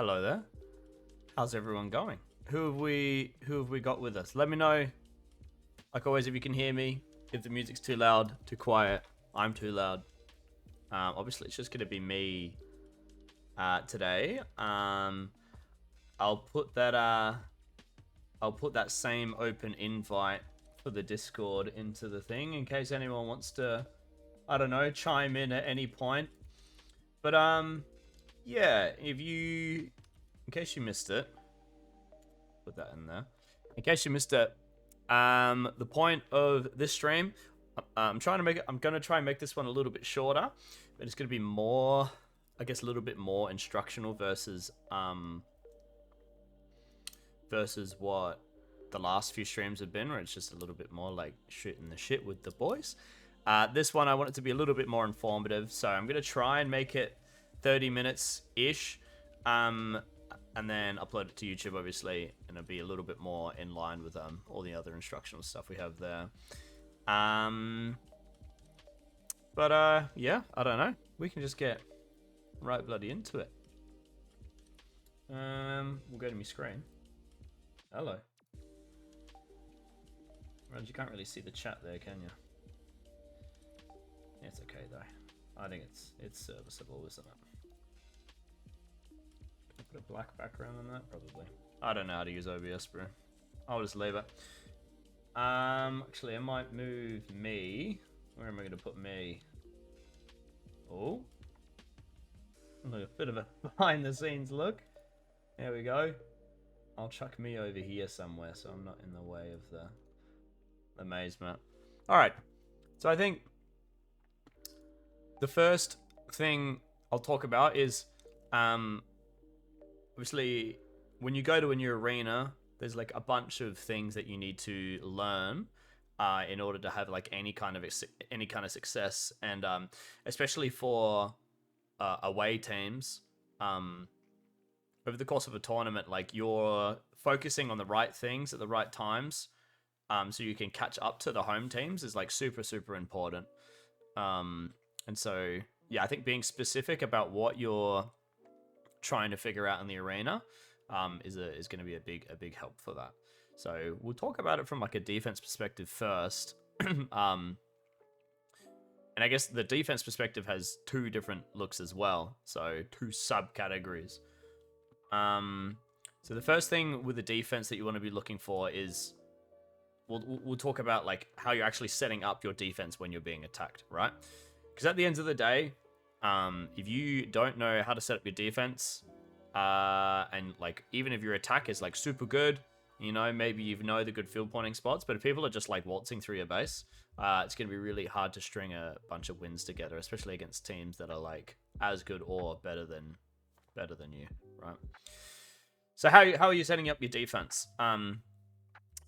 Hello there. How's everyone going? Who have we got with us? Let me know. Like always, if you can hear me, if the music's too loud, too quiet, I'm too loud. Obviously, it's just gonna be me today. I'll put that same open invite for the Discord into the thing in case anyone wants to, I don't know, chime in at any point. But yeah, in case you missed it, put that in there. In case you missed it, the point of this stream, I'm gonna try and make this one a little bit shorter, but it's gonna be more, I guess, a little bit more instructional versus what the last few streams have been, where it's just a little bit more like shooting the shit with the boys. This one I want it to be a little bit more informative, so I'm gonna try and make it 30 minutes ish, and then upload it to YouTube, obviously, and it'll be a little bit more in line with all the other instructional stuff we have there. But yeah, I don't know. We can just get right bloody into it. We'll go to my screen. Hello. Well, you can't really see the chat there, can you? It's okay though. I think it's serviceable, isn't it? Can I put a black background on that? Probably. I don't know how to use OBS, bro. I'll just leave it. Actually, I might move me. Where am I going to put me? Oh. Look, a bit of a behind the scenes look. There we go. I'll chuck me over here somewhere so I'm not in the way of the amazement. Alright. So I think the first thing I'll talk about is obviously when you go to a new arena, there's like a bunch of things that you need to learn in order to have like any kind of success, and especially for away teams, over the course of a tournament, like you're focusing on the right things at the right times, so you can catch up to the home teams is like super important. And so yeah, I think being specific about what you're trying to figure out in the arena is going to be a big help for that. So we'll talk about it from like a defense perspective first. And I guess the defense perspective has two different looks as well, so two subcategories. So the first thing with the defense that you want to be looking for is we'll talk about like how you're actually setting up your defense when you're being attacked, right? Because at the end of the day, if you don't know how to set up your defense, and like even if your attack is like super good, you know, maybe you know the good field pointing spots, but if people are just like waltzing through your base, it's going to be really hard to string a bunch of wins together, especially against teams that are like as good or better than you, right? So how are you setting up your defense? I'm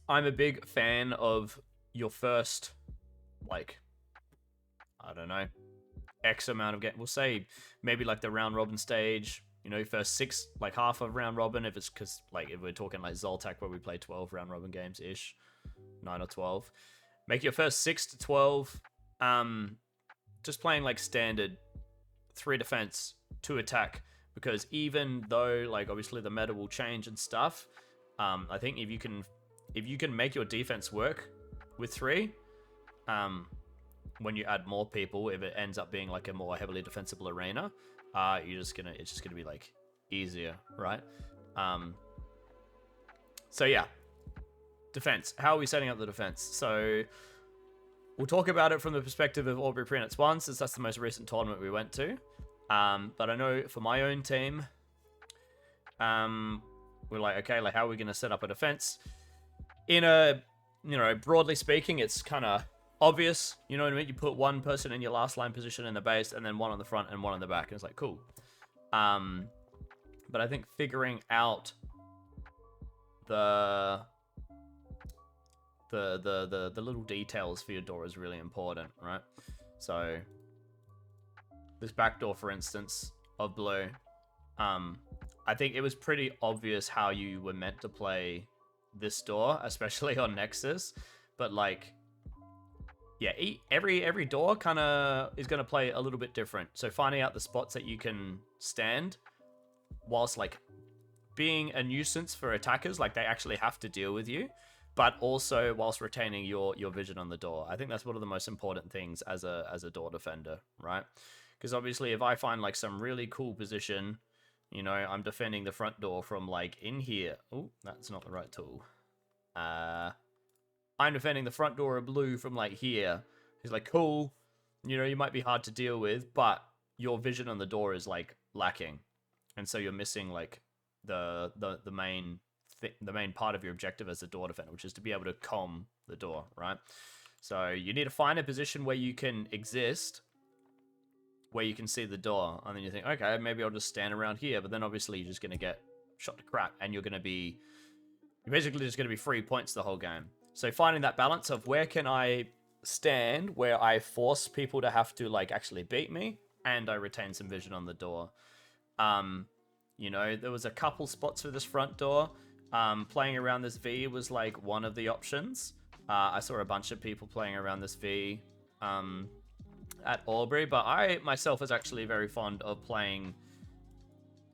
a big fan of your first, like, I don't know, X amount of game. We'll say maybe like the round robin stage, you know, first 6, like half of round robin, if it's because like if we're talking like Zoltak where we play 12 round robin games ish, 9 or 12, make your first 6 to 12 just playing like standard 3 defense, 2 attack, because even though like obviously the meta will change and stuff, I think if you can make your defense work with 3, when you add more people, if it ends up being like a more heavily defensible arena, it's just gonna be like easier, right? So yeah, defense. How are we setting up the defense? So we'll talk about it from the perspective of Albury PN1, since that's the most recent tournament we went to. But I know for my own team, we're like, okay, like how are we gonna set up a defense? In a, you know, broadly speaking, it's kind of obvious, you know what I mean? You put one person in your last line position in the base, and then one on the front and one on the back, and it's like, cool. But I think figuring out the little details for your door is really important, right? So this back door, for instance, of blue, I think it was pretty obvious how you were meant to play this door, especially on Nexus, but like, yeah, every door kind of is going to play a little bit different. So finding out the spots that you can stand whilst like being a nuisance for attackers, like they actually have to deal with you, but also whilst retaining your vision on the door. I think that's one of the most important things as a door defender, right? Because obviously, if I find like some really cool position, you know, I'm defending the front door from like in here. Oh, that's not the right tool. I'm defending the front door of blue from like here. He's like, cool. You know, you might be hard to deal with, but your vision on the door is like lacking, and so you're missing like the main part of your objective as a door defender, which is to be able to calm the door, right? So you need to find a position where you can exist, where you can see the door, and then you think, okay, maybe I'll just stand around here, but then obviously you're just gonna get shot to crap, and you're basically just gonna be 3 points the whole game. So finding that balance of where can I stand, where I force people to have to like actually beat me, and I retain some vision on the door. You know, there was a couple spots for this front door. Playing around this V was like one of the options. I saw a bunch of people playing around this V at Albury, but I myself was actually very fond of playing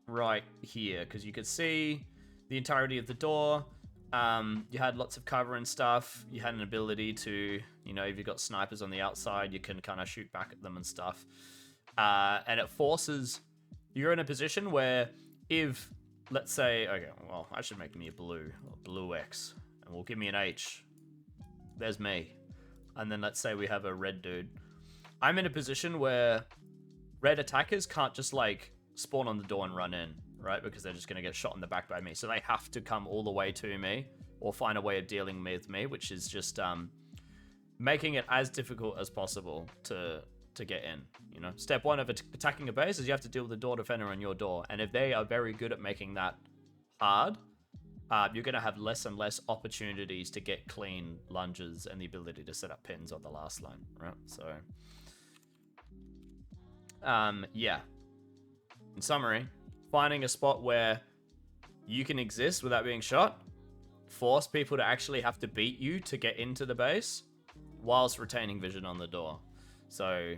right here because you could see the entirety of the door. You had lots of cover and stuff. You had an ability to, you know, if you've got snipers on the outside, you can kind of shoot back at them and stuff. And it forces, you're in a position where if, let's say, okay, well, I should make me a blue, or blue X, and we'll give me an H. There's me. And then let's say we have a red dude. I'm in a position where red attackers can't just like spawn on the door and run in, right? Because they're just going to get shot in the back by me. So they have to come all the way to me or find a way of dealing with me, which is just making it as difficult as possible to get in. You know, step one of attacking a base is you have to deal with the door defender on your door. And if they are very good at making that hard, you're going to have less and less opportunities to get clean lunges and the ability to set up pins on the last line, right? So, yeah. In summary, finding a spot where you can exist without being shot, force people to actually have to beat you to get into the base, whilst retaining vision on the door. So,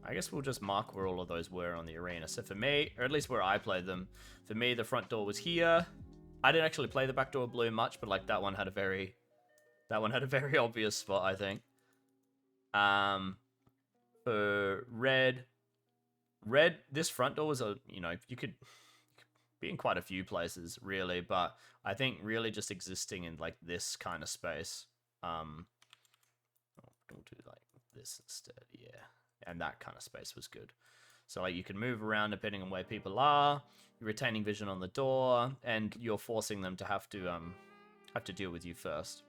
I guess we'll just mark where all of those were on the arena. So for me, or at least where I played them, for me, the front door was here. I didn't actually play the back door blue much, but like that one had a very obvious spot, I think. For red, this front door was you know, you could be in quite a few places really, but I think really just existing in like this kind of space. We'll do like this instead, yeah. And that kind of space was good. So like you can move around depending on where people are. You're retaining vision on the door, and you're forcing them to have to deal with you first.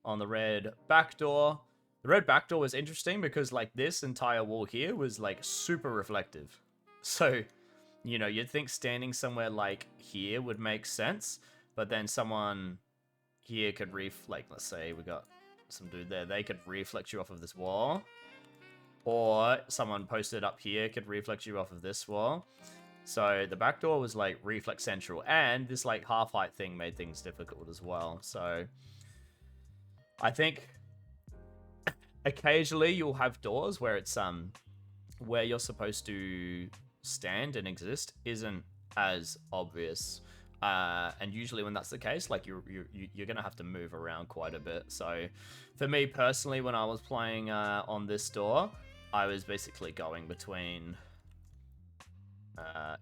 On the red back door, the red back door was interesting because like this entire wall here was like super reflective. So, you know, you'd think standing somewhere like here would make sense, but then someone here could like let's say we got some dude there, they could reflect you off of this wall. Or someone posted up here could reflect you off of this wall. So the back door was like reflex central, and this like half height thing made things difficult as well. So I think occasionally you'll have doors where it's where you're supposed to stand and exist isn't as obvious. And usually when that's the case, like you're gonna have to move around quite a bit. So for me personally, when I was playing on this door, I was basically going between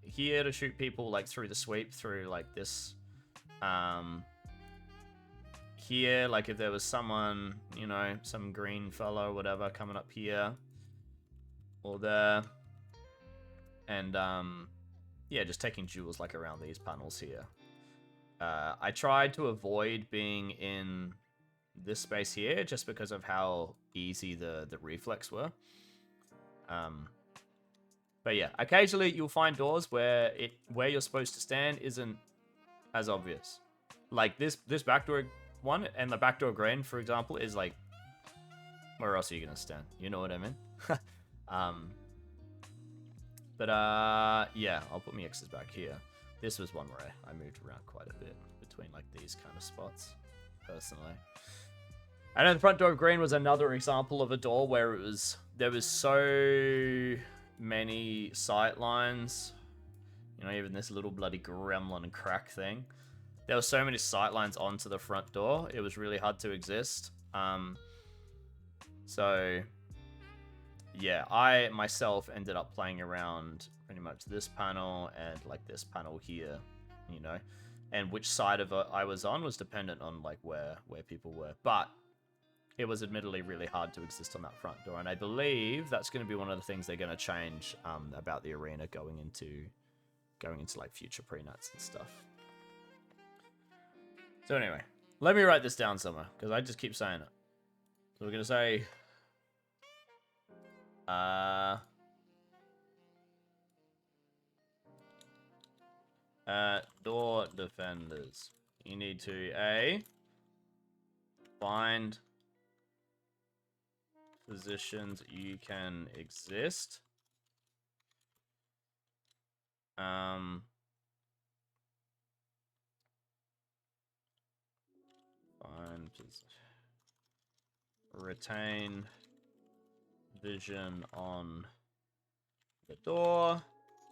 here to shoot people like through the sweep through like this. Here, like if there was someone, you know, some green fellow or whatever coming up here or there, and yeah, just taking duels like around these panels here. I tried to avoid being in this space here just because of how easy the reflex were. But yeah, occasionally you'll find doors where you're supposed to stand isn't as obvious. Like this backdoor one and the backdoor green, for example, is like, where else are you gonna stand? You know what I mean? But yeah, I'll put my X's back here. This was one where I moved around quite a bit between like these kind of spots, personally. And then the front door of green was another example of a door where there was so many sight lines. You You know, even this little bloody gremlin crack thing. There were so many sightlines onto the front door. It was really hard to exist. So, yeah, I myself ended up playing around pretty much this panel and like this panel here, you know, and which side of it I was on was dependent on like where people were. But it was admittedly really hard to exist on that front door, and I believe that's going to be one of the things they're going to change about the arena going into like future pre-nuts and stuff. So anyway, let me write this down somewhere because I just keep saying it. So we're going to say door defenders. You need to find positions you can exist. Retain vision on the door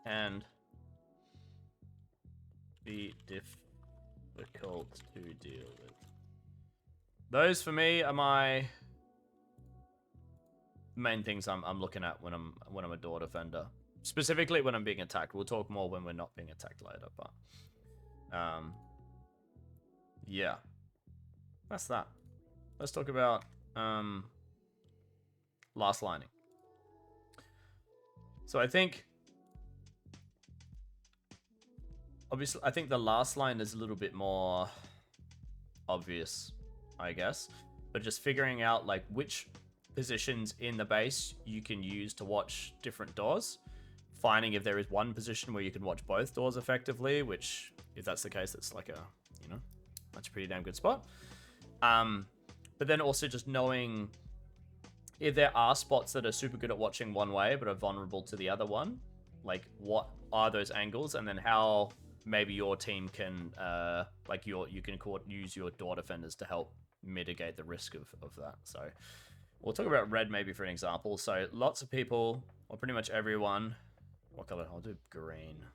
and be difficult to deal with. Those for me are my main things I'm looking at when I'm a door defender. Specifically when I'm being attacked. We'll talk more when we're not being attacked later, but yeah. That's that. Let's talk about last lining. So I think obviously I think the last line is a little bit more obvious, I guess, but just figuring out like which positions in the base you can use to watch different doors, finding if there is one position where you can watch both doors effectively, which if that's the case, that's like that's a pretty damn good spot. But then also just knowing if there are spots that are super good at watching one way but are vulnerable to the other one, like what are those angles, and then how maybe your team can you can use your door defenders to help mitigate the risk of that. So we'll talk about red maybe for an example. So lots of people, or pretty much everyone, what color? I'll do green.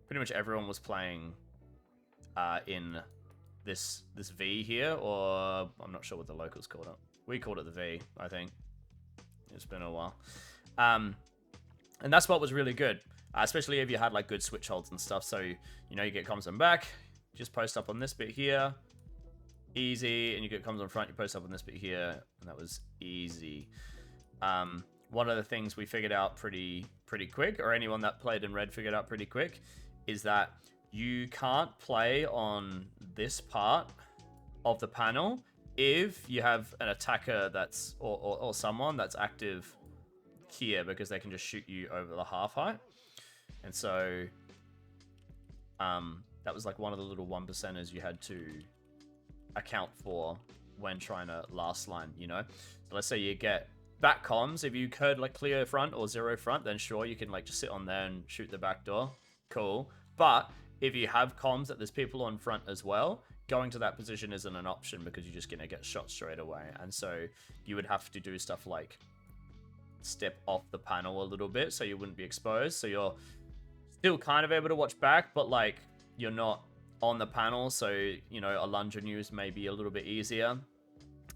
Pretty much everyone was playing in this V here, or I'm not sure what the locals called it. We called it the V, I think. It's been a while. And that's what was really good, especially if you had like good switch holds and stuff. So, you know, you get comms on back, just post up on this bit here, easy, and you get comms on front, you post up on this bit here, and that was easy. One of the things we figured out pretty quick, or anyone that played in red figured out pretty quick, is that you can't play on this part of the panel if you have an attacker that's or someone that's active here, because they can just shoot you over the half height. And so that was like one of the little 1%ers you had to account for when trying to last line, you know. So let's say you get back comms. If you could like clear front or zero front, then sure, you can like just sit on there and shoot the back door. Cool. But if you have comms that there's people on front as well, going to that position isn't an option because you're just going to get shot straight away. And so you would have to do stuff like step off the panel a little bit so you wouldn't be exposed. So you're still kind of able to watch back, but like you're not on the panel. So, you know, a lunge on you may be a little bit easier.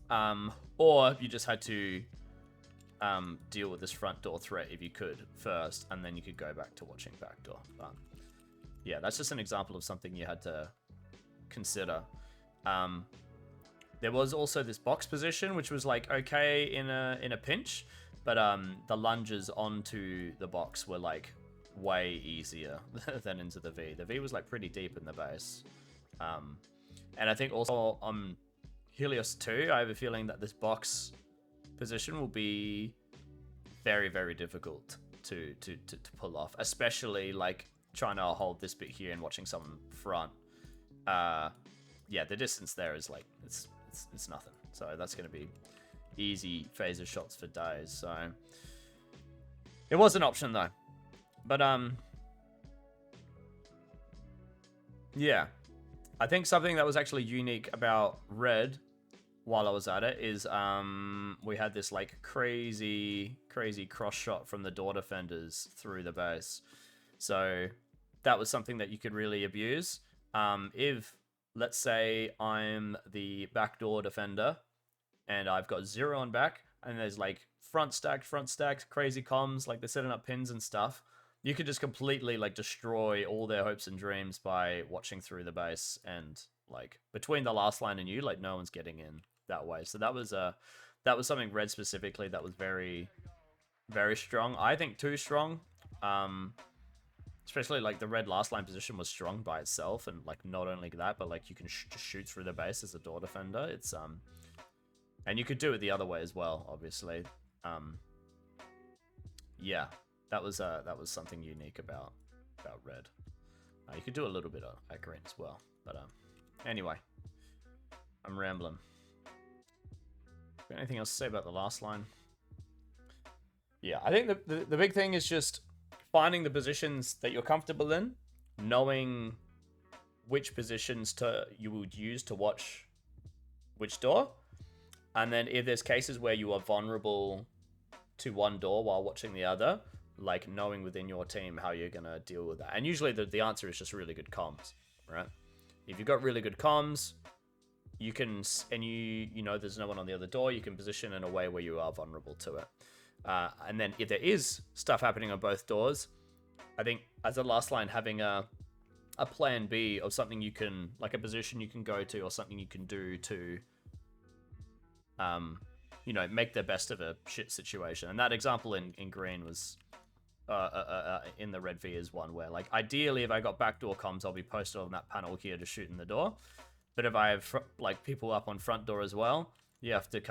Or you just had to deal with this front door threat if you could first, and then you could go back to watching back door. But yeah, that's just an example of something you had to consider. There was also this box position, which was like okay in a pinch, but the lunges onto the box were like way easier than into the V. The V was like pretty deep in the base. And I think also on Helios 2, I have a feeling that this box position will be very, very difficult to pull off, especially like trying to hold this bit here and watching someone front. Yeah, the distance there is like it's nothing. So that's going to be easy phaser shots for days. So it was an option though. But yeah, I think something that was actually unique about red while I was at it is we had this like crazy cross shot from the door defenders through the base. So that was something that you could really abuse. If, let's say, I'm the backdoor defender and I've got 0 on back, and there's like front stacked, crazy comms, like they're setting up pins and stuff, you could just completely like destroy all their hopes and dreams by watching through the base, and like between the last line and you, like no one's getting in that way. So that was something red specifically that was very, very strong. I think too strong. Especially like the red last line position was strong by itself, and like not only that, but like you can just shoot through the base as a door defender. It's and you could do it the other way as well, obviously. Yeah, that was something unique about red. You could do a little bit at green as well, but anyway, I'm rambling. Got anything else to say about the last line? Yeah, I think the big thing is just finding the positions that you're comfortable in, knowing which positions you would use to watch which door, and then if there's cases where you are vulnerable to one door while watching the other, like knowing within your team how you're gonna deal with that. And usually the answer is just really good comms, right? If you've got really good comms, you can, and you know there's no one on the other door, you can position in a way where you are vulnerable to it. And then if there is stuff happening on both doors, I think as a last line, having a plan B of something you can, like a position you can go to or something you can do to, you know, make the best of a shit situation. And that example in green was in the red V is one where, like, ideally if I got backdoor comms, I'll be posted on that panel here to shoot in the door. But if I have like people up on front door as well, you have to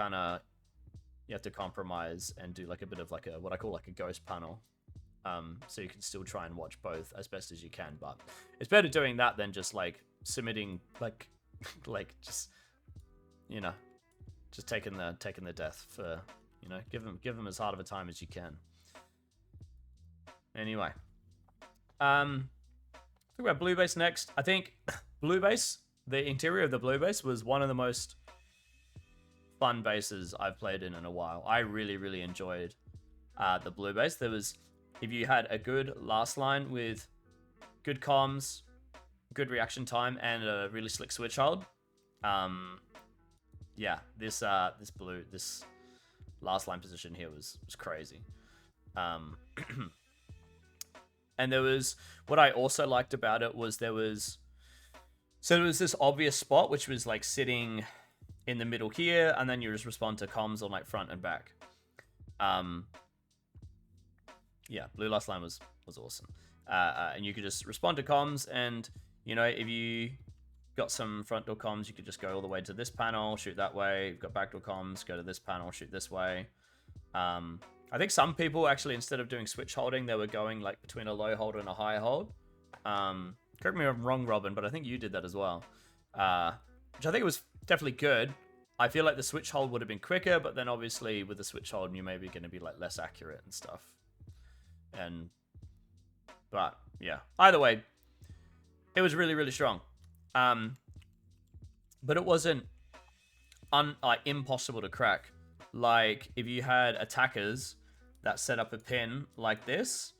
compromise and do like a bit of like what I call like a ghost panel. So you can still try and watch both as best as you can, but it's better doing that than just like submitting like just, you know, just taking the death for, you know, give them as hard of a time as you can. Anyway, talk about blue base next. I think blue base, the interior of the blue base was one of the most fun bases I've played in a while. I really enjoyed the blue base. There was, if you had a good last line with good comms, good reaction time, and a really slick switch hold, yeah, this last line position here was crazy. And there was, what I also liked about it was there was this obvious spot which was like sitting in the middle here, and then you just respond to comms on like front and back. Yeah, blue last line was awesome. And you could just respond to comms, and you know, if you got some front door comms, you could just go all the way to this panel, shoot that way. You've got backdoor comms, go to this panel, shoot this way. I think some people actually, instead of doing switch holding, they were going like between a low hold and a high hold. Correct me if I'm wrong, Robin, but I think you did that as well. Which I think was definitely good. I feel like the switch hold would have been quicker, but then obviously with the switch hold, you may be going to be like less accurate and stuff. But yeah, either way, it was really strong. But it wasn't impossible to crack. Like if you had attackers that set up a pin like this,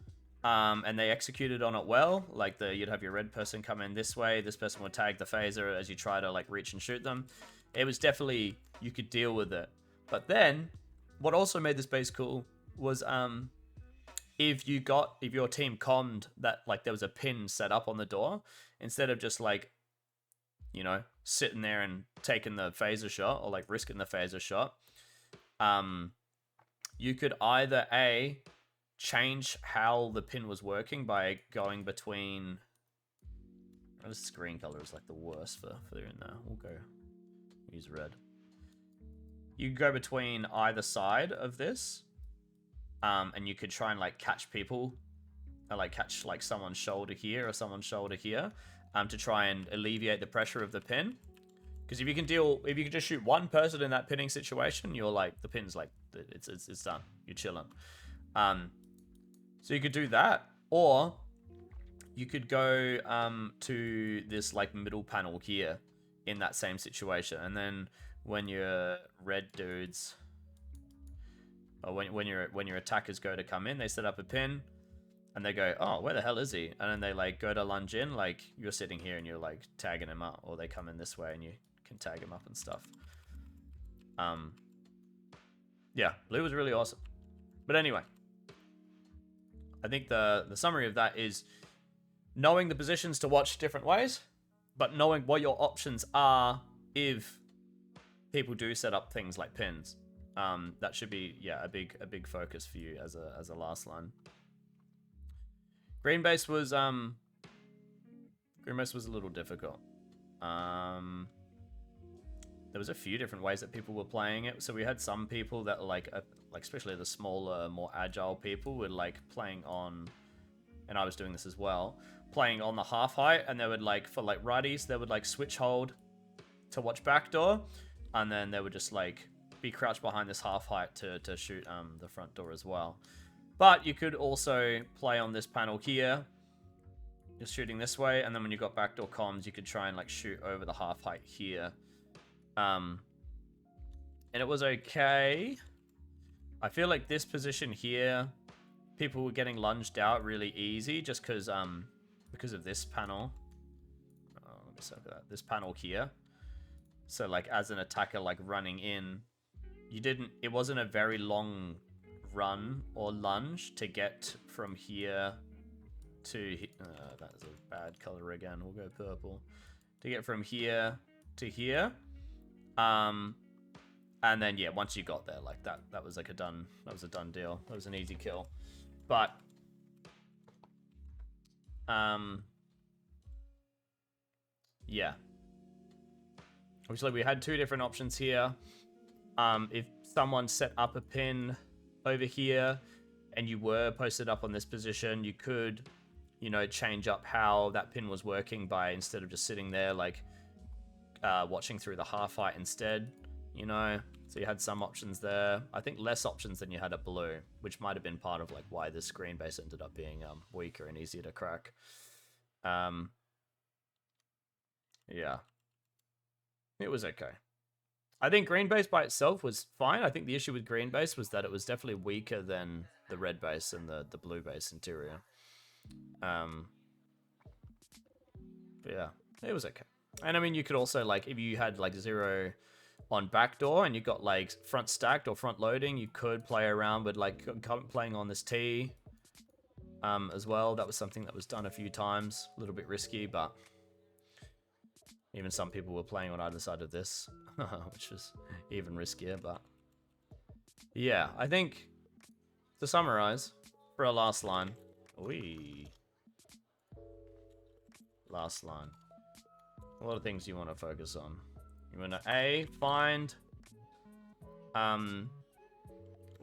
and they executed on it well, like you'd have your red person come in this way, this person would tag the phaser as you try to like reach and shoot them. It was definitely, you could deal with it. But then what also made this base cool was if your team commed that like there was a pin set up on the door, instead of just like, you know, sitting there and taking the phaser shot or like risking the phaser shot, you could either change how the pin was working by going between, the screen color is like the worst for in there. We'll go use red. You go between either side of this, and you could try and like catch people, or like catch like someone's shoulder here or someone's shoulder here, to try and alleviate the pressure of the pin. Because if you can just shoot one person in that pinning situation, you're like, the pin's like, it's done. You're chilling. So you could do that, or you could go to this like middle panel here in that same situation, and then when your red dudes, or when your attackers go to come in, they set up a pin, and they go, oh, where the hell is he? And then they like go to lunge in, like you're sitting here and you're like tagging him up, or they come in this way and you can tag him up and stuff. Yeah, blue was really awesome. But anyway, I think the summary of that is knowing the positions to watch different ways, but knowing what your options are if people do set up things like pins. That should be, yeah, a big focus for you as a last line. Green base was a little difficult. There was a few different ways that people were playing it. So we had some people that like especially the smaller, more agile people were like playing on, and I was doing this as well, playing on the half height, and they would like, for like righties, they would like switch hold to watch backdoor, and then they would just like be crouched behind this half height to shoot the front door as well. But you could also play on this panel here, just shooting this way, and then when you got backdoor comms, you could try and like shoot over the half height here. And it was okay. I feel like this position here, people were getting lunged out really easy just because of this panel. Let me circle that. This panel here. So like as an attacker like running in, it wasn't a very long run or lunge to get from here to that is a bad color again. We'll go purple. To get from here to here. And then yeah, once you got there, like that was like a done deal. That was an easy kill. But yeah. Obviously we had two different options here. If someone set up a pin over here and you were posted up on this position, you could, you know, change up how that pin was working by, instead of just sitting there like watching through the half height instead, you know. So you had some options there. I think less options than you had at blue, which might have been part of like why this green base ended up being weaker and easier to crack. Yeah, it was okay. I think green base by itself was fine. I think the issue with green base was that it was definitely weaker than the red base and the blue base interior. But yeah, it was okay. And I mean, you could also, like, if you had like 0 on backdoor and you got like front stacked or front loading, you could play around with like playing on this T as well. That was something that was done a few times. A little bit risky, but even some people were playing on either side of this, which was even riskier. But yeah, I think to summarize for our last line, last line. A lot of things you want to focus on. You want to find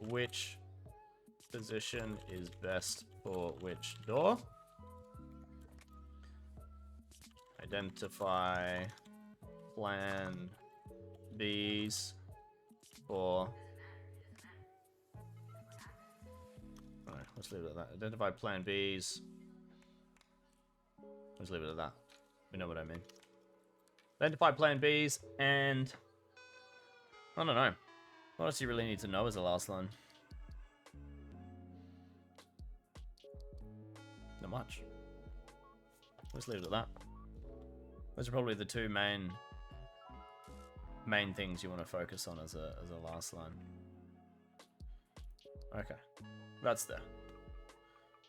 which position is best for which door. Identify plan Bs for... Alright, let's leave it at that. Identify plan Bs. Let's leave it at that. We know what I mean. Identify plan Bs, and I don't know. What else do you really need to know as a last line? Not much. Let's leave it at that. Those are probably the two main things you want to focus on as a last line. Okay, that's there.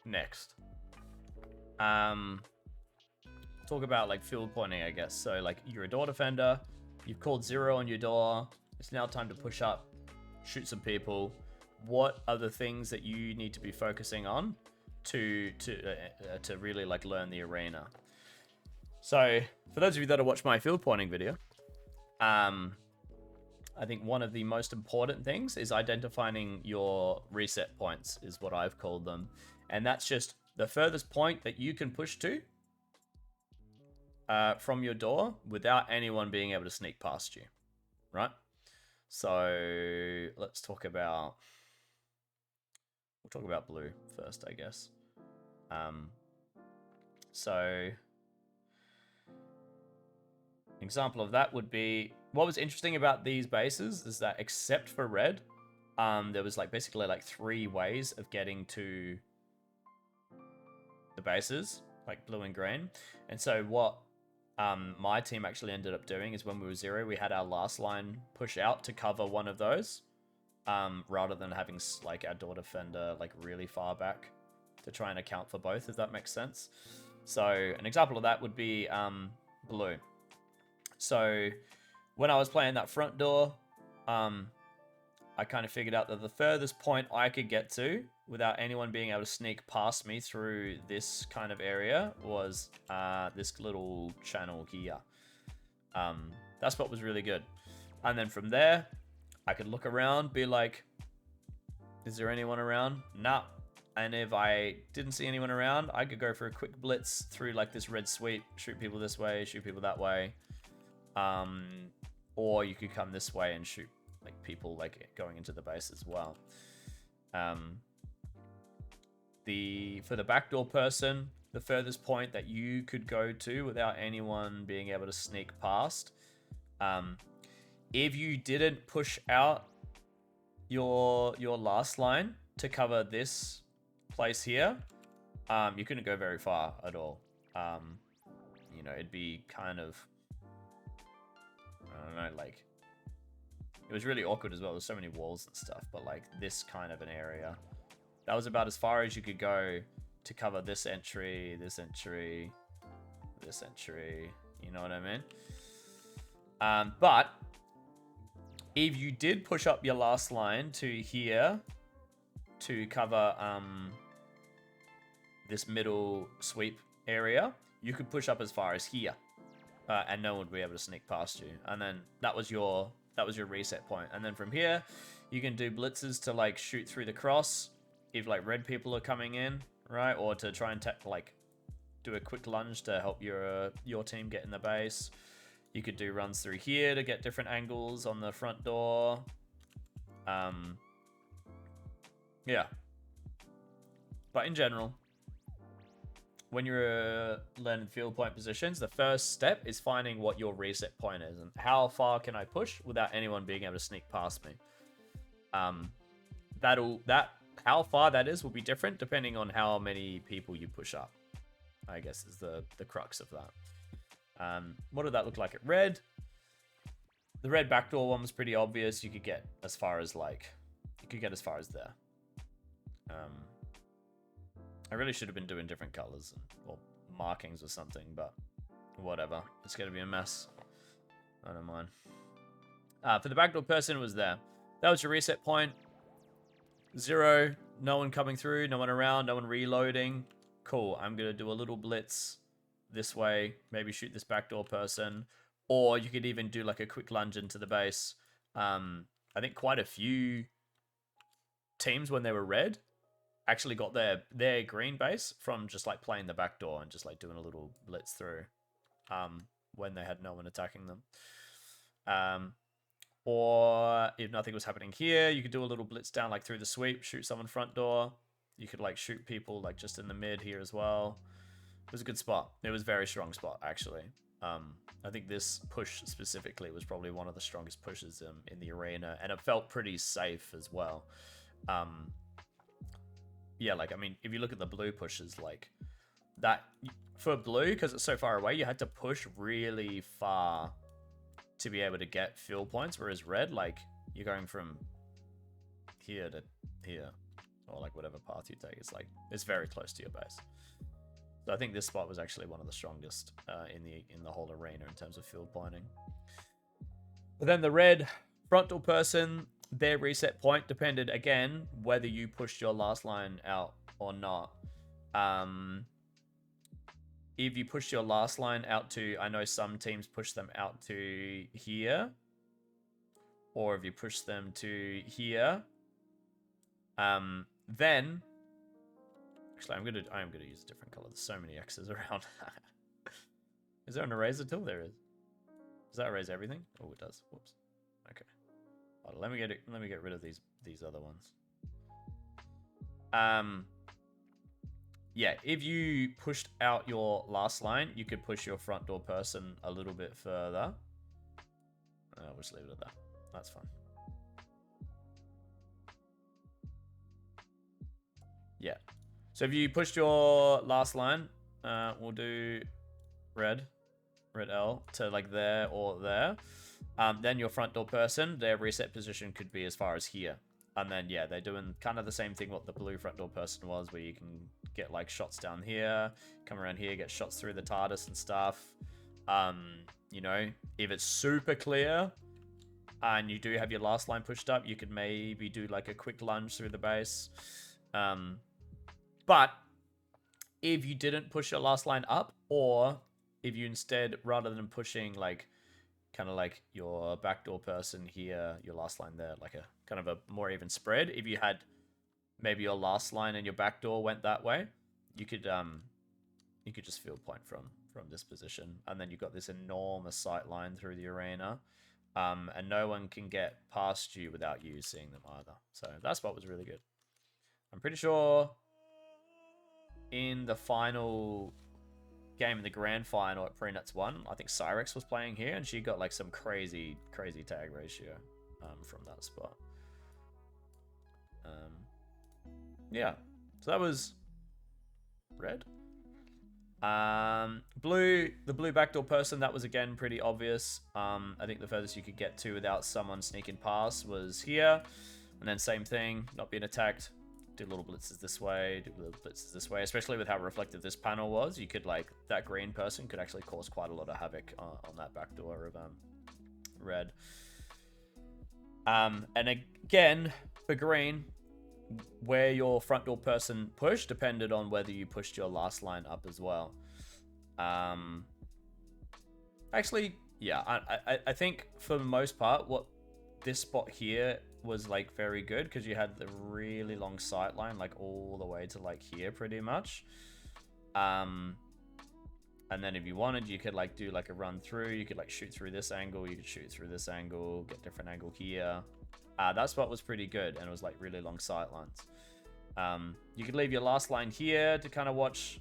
Next, talk about like field pointing, I guess. So like you're a door defender, you've called 0 on your door. It's now time to push up, shoot some people. What are the things that you need to be focusing on to really like learn the arena? So for those of you that have watched my field pointing video, I think one of the most important things is identifying your reset points, is what I've called them. And that's just the furthest point that you can push to from your door without anyone being able to sneak past you, right? So let's talk about... We'll talk about blue first, I guess. So... example of that would be what was interesting about these bases is that except for red, there was like basically like 3 ways of getting to the bases, like blue and green. And so what my team actually ended up doing is when we were 0, we had our last line push out to cover one of those, rather than having like our door defender like really far back to try and account for both, if that makes sense. So an example of that would be blue. So when I was playing that front door, I kind of figured out that the furthest point I could get to without anyone being able to sneak past me through this kind of area was this little channel here. That spot was really good. And then from there, I could look around, be like, is there anyone around? Nah. And if I didn't see anyone around, I could go for a quick blitz through like this red sweep, shoot people this way, shoot people that way. Or you could come this way and shoot like people like going into the base as well. For the backdoor person, the furthest point that you could go to without anyone being able to sneak past, if you didn't push out your last line to cover this place here, you couldn't go very far at all. You know, it'd be kind of, I don't know, like, it was really awkward as well. There's so many walls and stuff, but like this kind of an area, that was about as far as you could go to cover this entry, this entry, this entry. You know what I mean? But if you did push up your last line to here to cover this middle sweep area, you could push up as far as here, and no one would be able to sneak past you. And then that was your reset point. And then from here, you can do blitzes to like shoot through the cross if like red people are coming in, right? Or to try and like do a quick lunge to help your team get in the base. You could do runs through here to get different angles on the front door. Yeah. But in general, when you're learning field point positions, the first step is finding what your reset point is and how far can I push without anyone being able to sneak past me. How far that is will be different depending on how many people you push up, I guess, is the crux of that. What did that look like at red? The red backdoor one was pretty obvious. You could get as far as there. I really should have been doing different colors or markings or something, but whatever. It's going to be a mess. I don't mind. For the backdoor person, it was there. That was your reset point. 0, no one coming through, no one around, no one reloading. Cool, I'm going to do a little blitz this way, maybe shoot this backdoor person. Or you could even do like a quick lunge into the base. I think quite a few teams, when they were red, actually got their green base from just like playing the back door and just like doing a little blitz through when they had no one attacking them. Or if nothing was happening here, you could do a little blitz down like through the sweep, shoot someone front door. You could like shoot people like just in the mid here as well. It was a good spot. It was a very strong spot actually. I think this push specifically was probably one of the strongest pushes in the arena, and it felt pretty safe as well. Yeah, like, I mean, if you look at the blue pushes, like, that, for blue, because it's so far away, you had to push really far to be able to get field points, whereas red, like, you're going from here to here, or, like, whatever path you take, it's very close to your base. So I think this spot was actually one of the strongest in the whole arena in terms of field pointing. But then the red frontal person, their reset point depended, again, whether you pushed your last line out or not. If you pushed your last line out to, I know some teams push them out to here, or if you push them to here, then, actually, I am gonna use a different color. There's so many X's around. Is there an eraser tool? There is. Does that erase everything? Oh, it does. Whoops. Okay. Let me get rid of these other ones. Yeah, if you pushed out your last line, you could push your front door person a little bit further. We'll just leave it at that. That's fine. Yeah. So if you pushed your last line, we'll do red L to like there or there. Then your front door person, their reset position could be as far as here. And then, yeah, they're doing kind of the same thing what the blue front door person was, where you can get like shots down here, come around here, get shots through the TARDIS and stuff. You know, if it's super clear and you do have your last line pushed up, you could maybe do like a quick lunge through the base. But if you didn't push your last line up, or if you instead, rather than pushing like kind of like your backdoor person here, your last line there, like a kind of a more even spread, if you had maybe your last line and your backdoor went that way, you could just field point from this position, and then you've got this enormous sight line through the arena, and no one can get past you without you seeing them either. So that spot was really good. I'm pretty sure in the final game in the grand final at Prenuts 1, I think Cyrex was playing here, and she got like some crazy tag ratio from that spot. Yeah, so that was red. Blue, the blue backdoor person, that was again pretty obvious. I think the furthest you could get to without someone sneaking past was here, and then same thing, not being attacked. Do little blitzes this way, do little blitzes this way, especially with how reflective this panel was. You could like, that green person could actually cause quite a lot of havoc on that backdoor of red. And again, for green, where your front door person pushed depended on whether you pushed your last line up as well. Actually, yeah, I think for the most part, what this spot here was like very good, because you had the really long sight line like all the way to like here pretty much. And then if you wanted, you could like do like a run through, you could like shoot through this angle, you could shoot through this angle, get different angle here. That spot was pretty good, and it was like really long sight lines. You could leave your last line here to kind of watch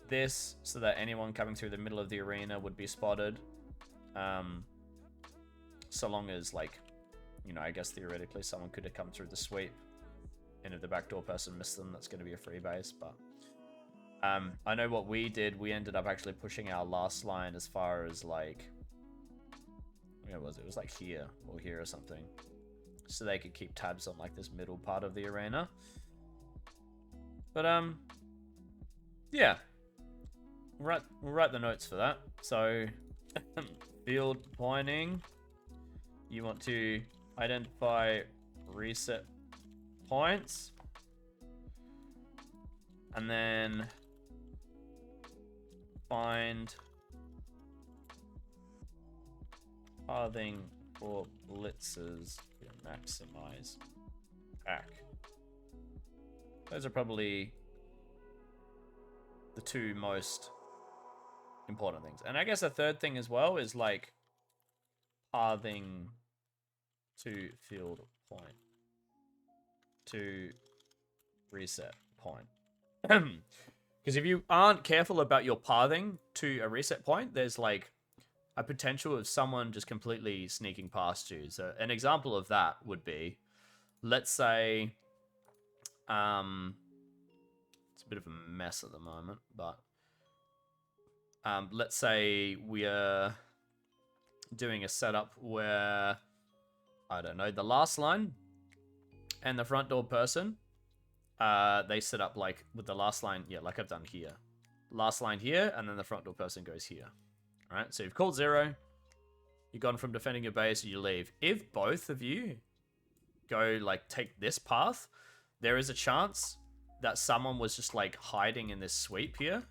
this, so that anyone coming through the middle of the arena would be spotted. So long as like, you know, I guess theoretically someone could have come through the sweep, and if the backdoor person missed them, that's going to be a free base. But I know what we did, we ended up actually pushing our last line as far as like, where was it? It was like here or here or something, so they could keep tabs on like this middle part of the arena. But yeah, we'll write the notes for that. So field pointing, you want to identify reset points, and then find pathing or blitzes to maximize pack. Those are probably the two most important things. And I guess a third thing as well is like pathing to field point to reset point. Because if you aren't careful about your pathing to a reset point, there's like a potential of someone just completely sneaking past you. So an example of that would be, let's say, it's a bit of a mess at the moment, but let's say we are doing a setup where, I don't know, the last line and the front door person, they set up like with the last line, yeah, like I've done here. Last line here, and then the front door person goes here. All right, so you've called 0. You've gone from defending your base, you leave. If both of you go like take this path, there is a chance that someone was just like hiding in this sweep here,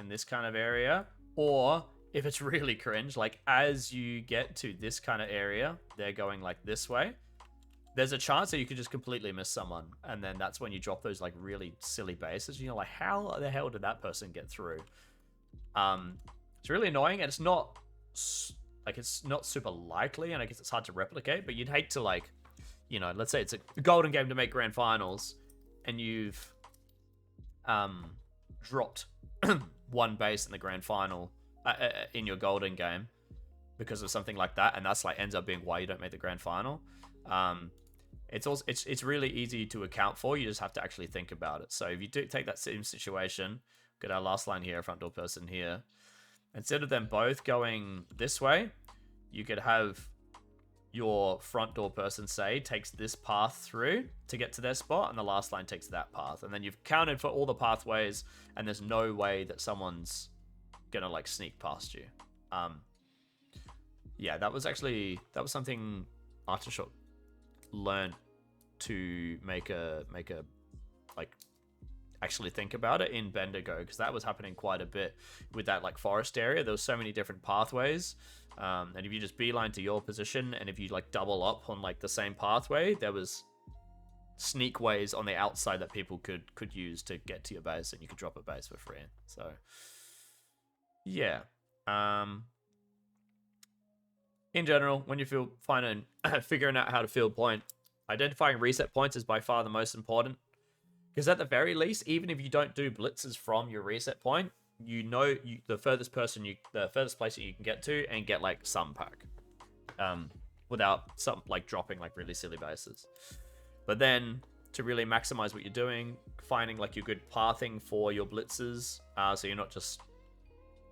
in this kind of area. Or if it's really cringe, like as you get to this kind of area, they're going like this way, there's a chance that you could just completely miss someone. And then that's when you drop those like really silly bases. You know, like how the hell did that person get through? It's really annoying, and it's not super likely, and I guess it's hard to replicate, but you'd hate to like, you know, let's say it's a golden game to make grand finals, and you've dropped one base in the grand final in your golden game, because of something like that, and that's like ends up being why you don't make the grand final. It's really easy to account for. You just have to actually think about it. So if you do take that same situation, get our last line here, front door person here, instead of them both going this way, you could have your front door person, say, takes this path through to get to their spot, and the last line takes that path. And then you've counted for all the pathways, and there's no way that someone's gonna like sneak past you. Yeah, that was something Artichoke learned to make a like actually think about it in Bendigo, because that was happening quite a bit with that like forest area. There was so many different pathways. And if you just beeline to your position, and if you like double up on like the same pathway, there was sneak ways on the outside that people could use to get to your base, and you could drop a base for free. So yeah. In general, when you figuring out how to field point, identifying reset points is by far the most important, because at the very least, even if you don't do blitzes from your reset point, you know the furthest place that you can get to and get like some pack, without some like dropping like really silly bases. But then to really maximize what you're doing, finding like your good pathing for your blitzes, so you're not just,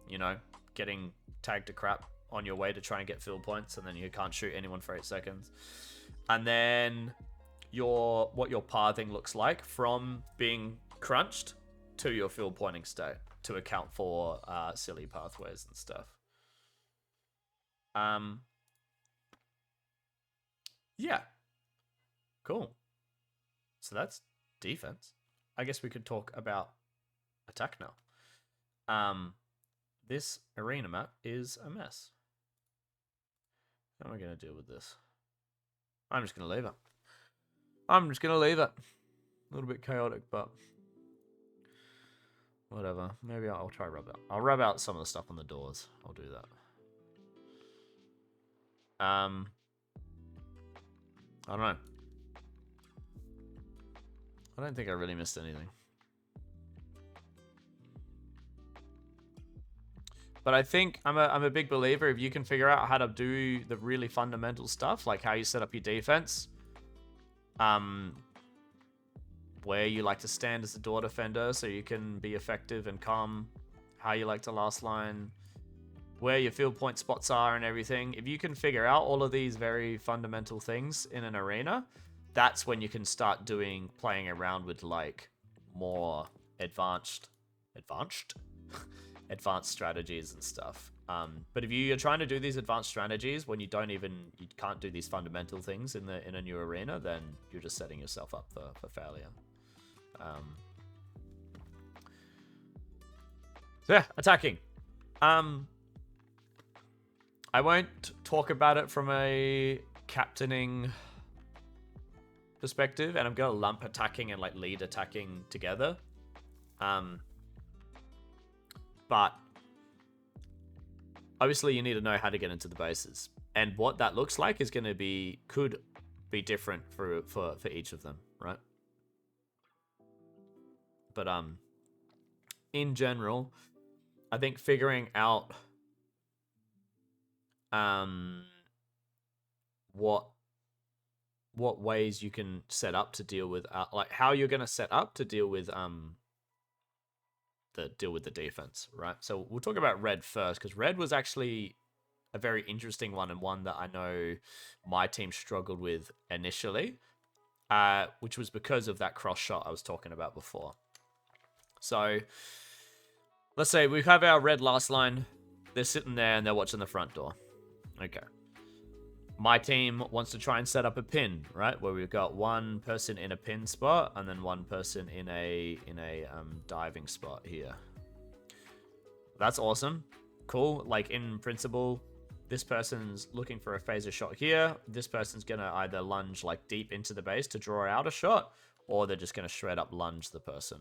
you know, getting tagged to crap on your way to try and get field points, and then you can't shoot anyone for 8 seconds. And then what your pathing looks like from being crunched to your field pointing state, to account for silly pathways and stuff. Yeah. Cool. So that's defense. I guess we could talk about attack now. This arena map is a mess. How am I going to deal with this? I'm just going to leave it. A little bit chaotic, but whatever. Maybe I'll try rub out. I'll rub out some of the stuff on the doors. I'll do that. I don't know. I don't think I really missed anything. But I think I'm a big believer, if you can figure out how to do the really fundamental stuff, like how you set up your defense, where you like to stand as a door defender so you can be effective and calm, how you like to last line, where your field point spots are and everything. If you can figure out all of these very fundamental things in an arena, that's when you can start playing around with like more advanced strategies and stuff. But if you're trying to do these advanced strategies when you can't do these fundamental things in a new arena, then you're just setting yourself up for failure. So yeah, attacking. I won't talk about it from a captaining perspective, and I'm gonna lump attacking and like lead attacking together. But obviously you need to know how to get into the bases, and what that looks like is could be different for each of them, right? But in general, I think figuring out what ways you can set up to deal with like how you're going to set up to deal with the defense, right? So we'll talk about red first, because red was actually a very interesting one, and one that I know my team struggled with initially, which was because of that cross shot I was talking about before. So let's say we have our red last line. They're sitting there and they're watching the front door. Okay. My team wants to try and set up a pin, right? Where we've got one person in a pin spot and then one person in a diving spot here. That's awesome. Cool. Like in principle, this person's looking for a phaser shot here. This person's going to either lunge like deep into the base to draw out a shot, or they're just going to straight up lunge the person.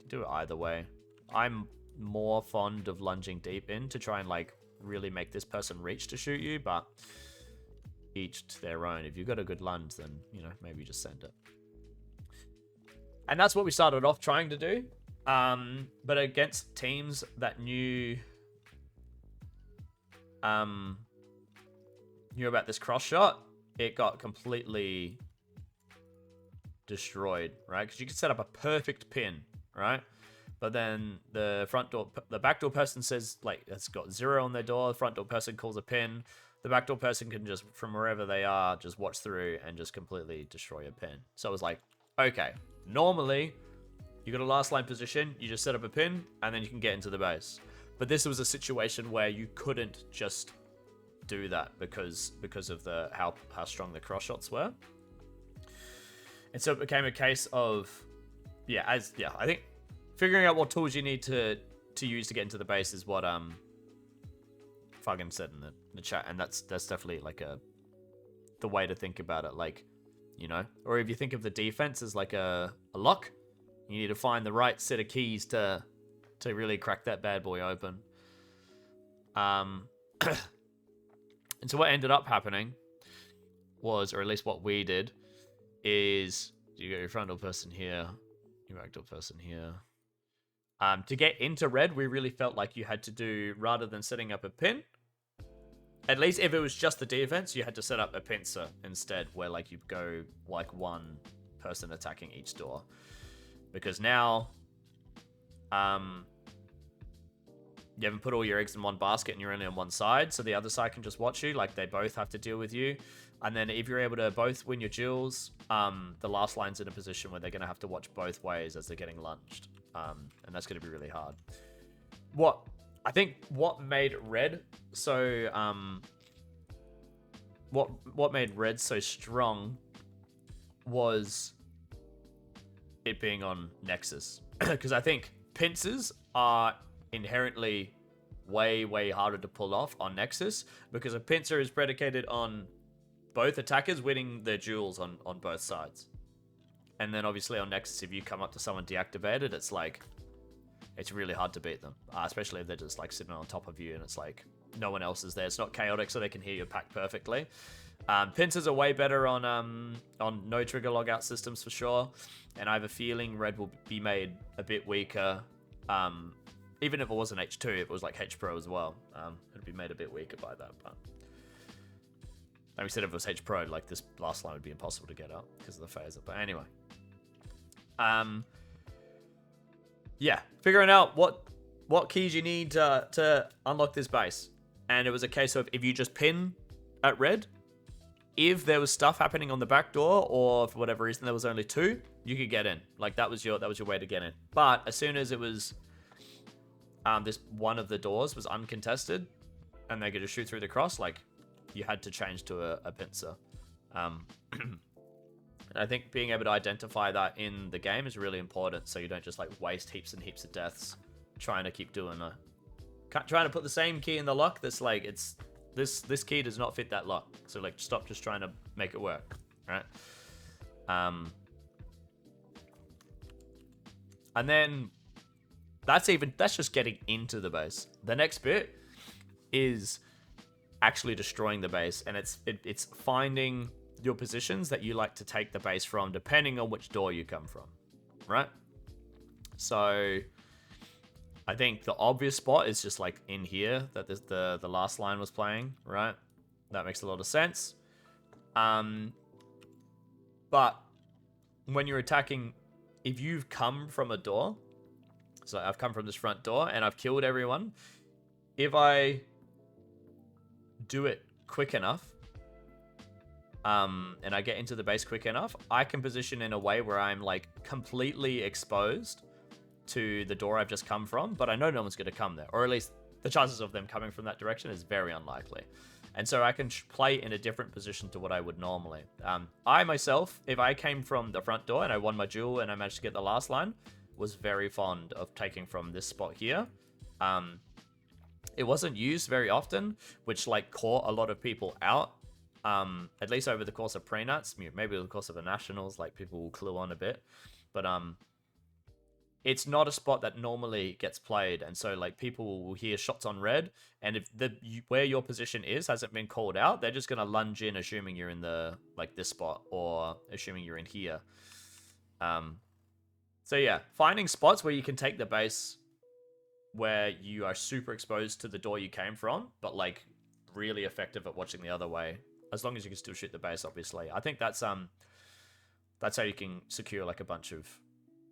Do it either way. I'm more fond of lunging deep in to try and like really make this person reach to shoot you, but each to their own. If you've got a good lunge, then, you know, maybe just send it. And that's what we started off trying to do. But against teams that knew knew about this cross shot, it got completely destroyed, right? Because you can set up a perfect pin, right? But then the back door person says, like, it's got 0 on their door. The front door person calls a pin. The back door person can just, from wherever they are, just watch through and just completely destroy a pin. So it was like, okay, normally you got a last line position, you just set up a pin, and then you can get into the base. But this was a situation where you couldn't just do that because of how strong the cross shots were. And so it became a case of, I think figuring out what tools you need to use to get into the base is what Fucking said in the chat, and that's definitely like the way to think about it, like, you know, or if you think of the defense as like a lock, you need to find the right set of keys to really crack that bad boy open. And so what ended up happening was, or at least what we did, is you got your front door person here, your back door person here. To get into red, we really felt like you had to do, rather than setting up a pin, at least if it was just the defense, you had to set up a pincer instead, where like you go like one person attacking each door. Because now, you haven't put all your eggs in one basket and you're only on one side, so the other side can just watch you, like they both have to deal with you. And then if you're able to both win your duels, the last line's in a position where they're going to have to watch both ways as they're getting lunged. And that's going to be really hard. What made red so what made red so strong was it being on Nexus. Because I think pincers are inherently way harder to pull off on Nexus, because a pincer is predicated on both attackers winning their duels on both sides. And then obviously on Nexus, if you come up to someone deactivated, it's like, it's really hard to beat them, especially if they're just like sitting on top of you and it's like no one else is there. It's not chaotic, so they can hear your pack perfectly. Pincers are way better on no trigger logout systems for sure, and I have a feeling red will be made a bit weaker. Even if it wasn't H2, if it was like H Pro as well, it'd be made a bit weaker by that. But like we said, if it was H Pro, like this last line would be impossible to get up because of the phaser. But anyway, yeah, figuring out what keys you need to unlock this base. And it was a case of, if you just pin at red, if there was stuff happening on the back door, or for whatever reason there was only 2, you could get in. Like that was your way to get in. But as soon as it was this one of the doors was uncontested and they could just shoot through the cross, like you had to change to a pincer. And I think being able to identify that in the game is really important, so you don't just like waste heaps and heaps of deaths trying to keep trying to put the same key in the lock that's like, it's this key does not fit that lock, so like stop just trying to make it work, right? And then that's just getting into the base. The next bit is actually destroying the base, and it's finding your positions that you like to take the base from, depending on which door you come from, right? So I think the obvious spot is just like in here that the last line was playing, right? That makes a lot of sense. But when you're attacking, if you've come from a door, so I've come from this front door and I've killed everyone, if I do it quick enough, and I get into the base quick enough, I can position in a way where I'm like completely exposed to the door I've just come from, but I know no one's going to come there, or at least the chances of them coming from that direction is very unlikely. And so I can play in a different position to what I would normally. I myself, if I came from the front door and I won my duel and I managed to get the last line, was very fond of taking from this spot here. It wasn't used very often, which like caught a lot of people out. At least over the course of pre-nuts, maybe over the course of the nationals, like people will clue on a bit, but it's not a spot that normally gets played, and so like people will hear shots on red, and if where your position is hasn't been called out, they're just gonna lunge in, assuming you're in the like this spot, or assuming you're in here. So yeah, finding spots where you can take the base where you are super exposed to the door you came from, but like really effective at watching the other way, as long as you can still shoot the base, obviously. I think that's how you can secure like a bunch of,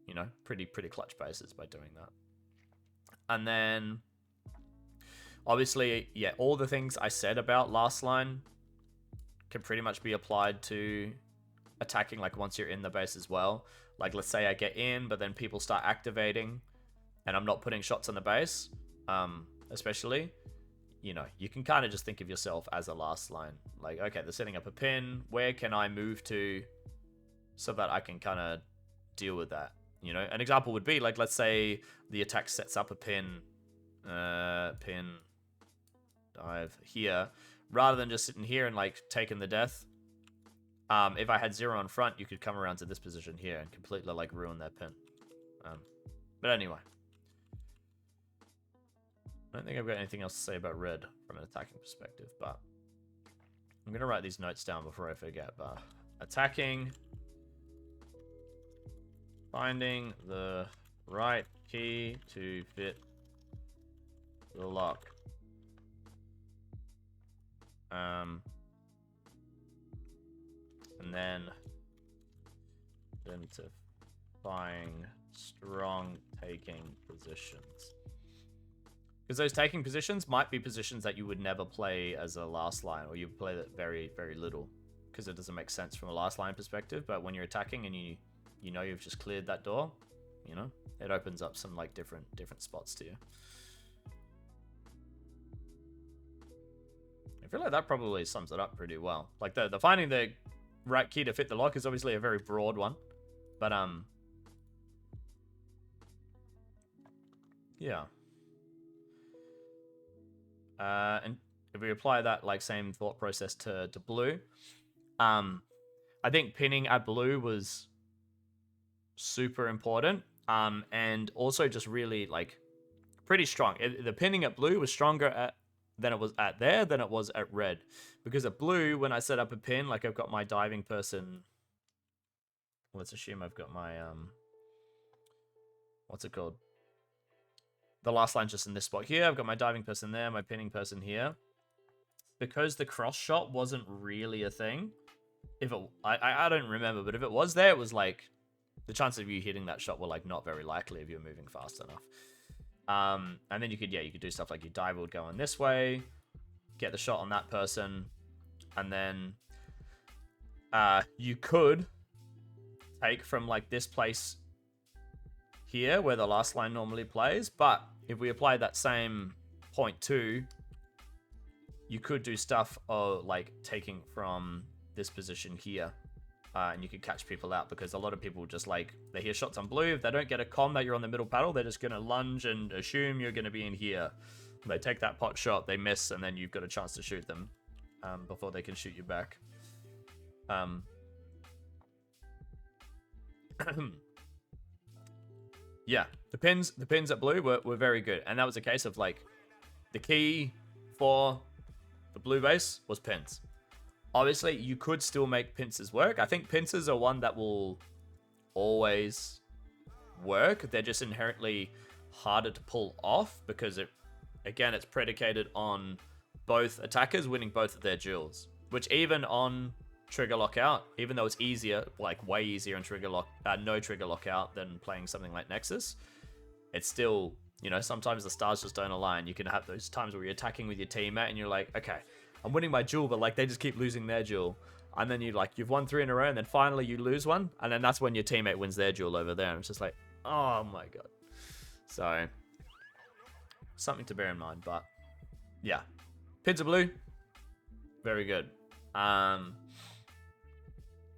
you know, pretty clutch bases by doing that. And then obviously, yeah, all the things I said about last line can pretty much be applied to attacking, like once you're in the base as well. Like, let's say I get in, but then people start activating and I'm not putting shots on the base, especially, you know, you can kind of just think of yourself as a last line. Like, okay, they're setting up a pin. Where can I move to so that I can kind of deal with that? You know, an example would be, like, let's say the attack sets up a pin dive here, rather than just sitting here and, like, taking the death. If I had 0 in front, you could come around to this position here and completely, like, ruin their pin. But anyway. I don't think I've got anything else to say about red from an attacking perspective, but I'm going to write these notes down before I forget. But attacking, finding the right key to fit the lock. And then identifying strong taking positions. Because those taking positions might be positions that you would never play as a last line, or you play that very, very little, because it doesn't make sense from a last line perspective. But when you're attacking and you know you've just cleared that door, you know, it opens up some like different spots to you. I feel like that probably sums it up pretty well. Like the finding the right key to fit the lock is obviously a very broad one, but yeah. And if we apply that like same thought process to blue, I think pinning at blue was super important, and also just really like pretty strong. The pinning at blue was stronger than it was at there than it was at red, because at blue, when I set up a pin, like I've got my diving person. Let's assume I've got my what's it called? The last line just in this spot here. I've got my diving person there, my pinning person here. Because the cross shot wasn't really a thing. If it, I don't remember, but if it was there, it was like the chances of you hitting that shot were like not very likely if you're moving fast enough. And then you could do stuff like your diver would go in this way, get the shot on that person, and then you could take from like this place here where the last line normally plays, but if we apply that same point too, you could do stuff like taking from this position here, and you could catch people out, because a lot of people just like, they hear shots on blue, if they don't get a comm that you're on the middle paddle, they're just going to lunge and assume you're going to be in here. They take that pot shot, they miss, and then you've got a chance to shoot them before they can shoot you back. Yeah, the pins at blue were very good, and that was a case of like the key for the blue base was pins. Obviously, you could still make pincers work. I think pincers are one that will always work. They're just inherently harder to pull off because it's predicated on both attackers winning both of their duels, which even on trigger lockout, even though it's easier, like way easier on no trigger lockout than playing something like Nexus, it's still, you know, sometimes the stars just don't align. You can have those times where you're attacking with your teammate and you're like, okay, I'm winning my duel, but like they just keep losing their duel, and then you've won 3 in a row, and then finally you lose one, and then that's when your teammate wins their duel over there, and it's just like, oh my god. So something to bear in mind. But yeah, pins are blue, very good.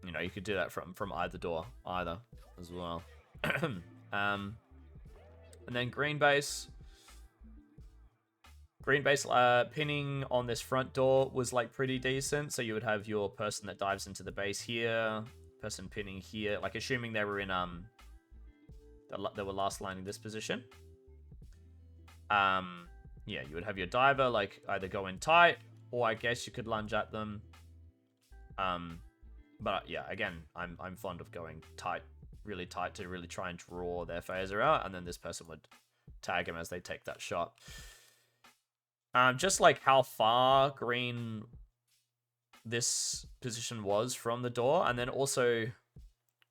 You know, you could do that from either door, as well. And then green base. Pinning on this front door was like pretty decent. So you would have your person that dives into the base here, person pinning here, like assuming they were in they were last lining this position. Yeah, you would have your diver like either go in tight, or I guess you could lunge at them. But yeah, again, I'm fond of going tight, really tight, to really try and draw their phaser out, and then this person would tag him as they take that shot. Just like how far green this position was from the door, and then also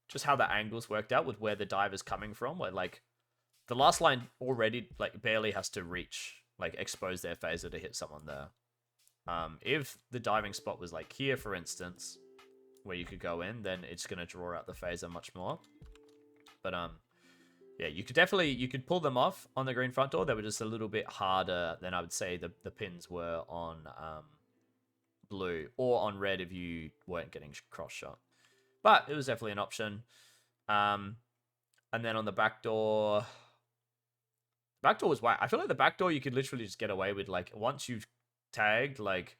just how the angles worked out with where the dive is coming from, where like the last line already like barely has to reach, like expose their phaser to hit someone there. If the diving spot was like here, for instance, where you could go in, then it's gonna draw out the phaser much more. But yeah, you could pull them off on the green front door. They were just a little bit harder than I would say the pins were on blue, or on red if you weren't getting cross shot. But it was definitely an option. And then on the back door was whack. I feel like the back door you could literally just get away with, like once you've tagged like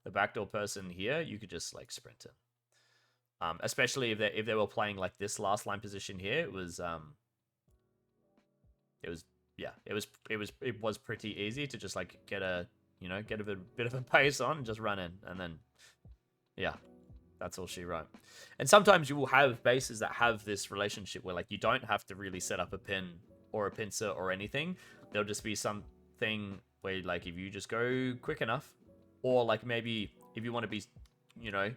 the backdoor person here, you could just like sprint it. Especially if they were playing like this last line position here, it was pretty easy to just like get a bit of a pace on and just run in, and then yeah, that's all she wrote. And sometimes you will have bases that have this relationship where like you don't have to really set up a pin or a pincer or anything. There'll just be something where like if you just go quick enough, or like maybe if you want to be, a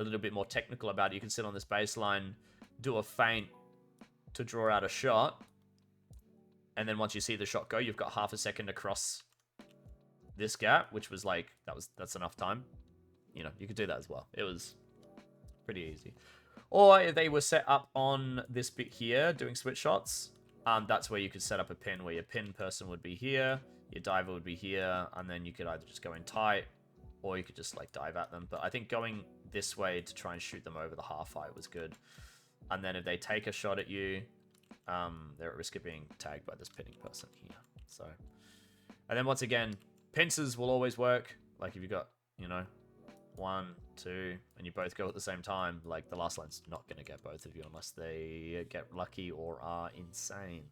little bit more technical about it, you can sit on this baseline, do a feint to draw out a shot, and then once you see the shot go, you've got half a second to cross this gap, which was like that's enough time. You could do that as well. It was pretty easy. Or if they were set up on this bit here doing switch shots, that's where you could set up a pin where your pin person would be here, your diver would be here, and then you could either just go in tight, or you could just like dive at them. But I think going this way to try and shoot them over the half height was good. And then if they take a shot at you, they're at risk of being tagged by this pinning person here. So, and then once again, pincers will always work. Like if you got, 1, 2, and you both go at the same time, like the last line's not going to get both of you unless they get lucky or are insane.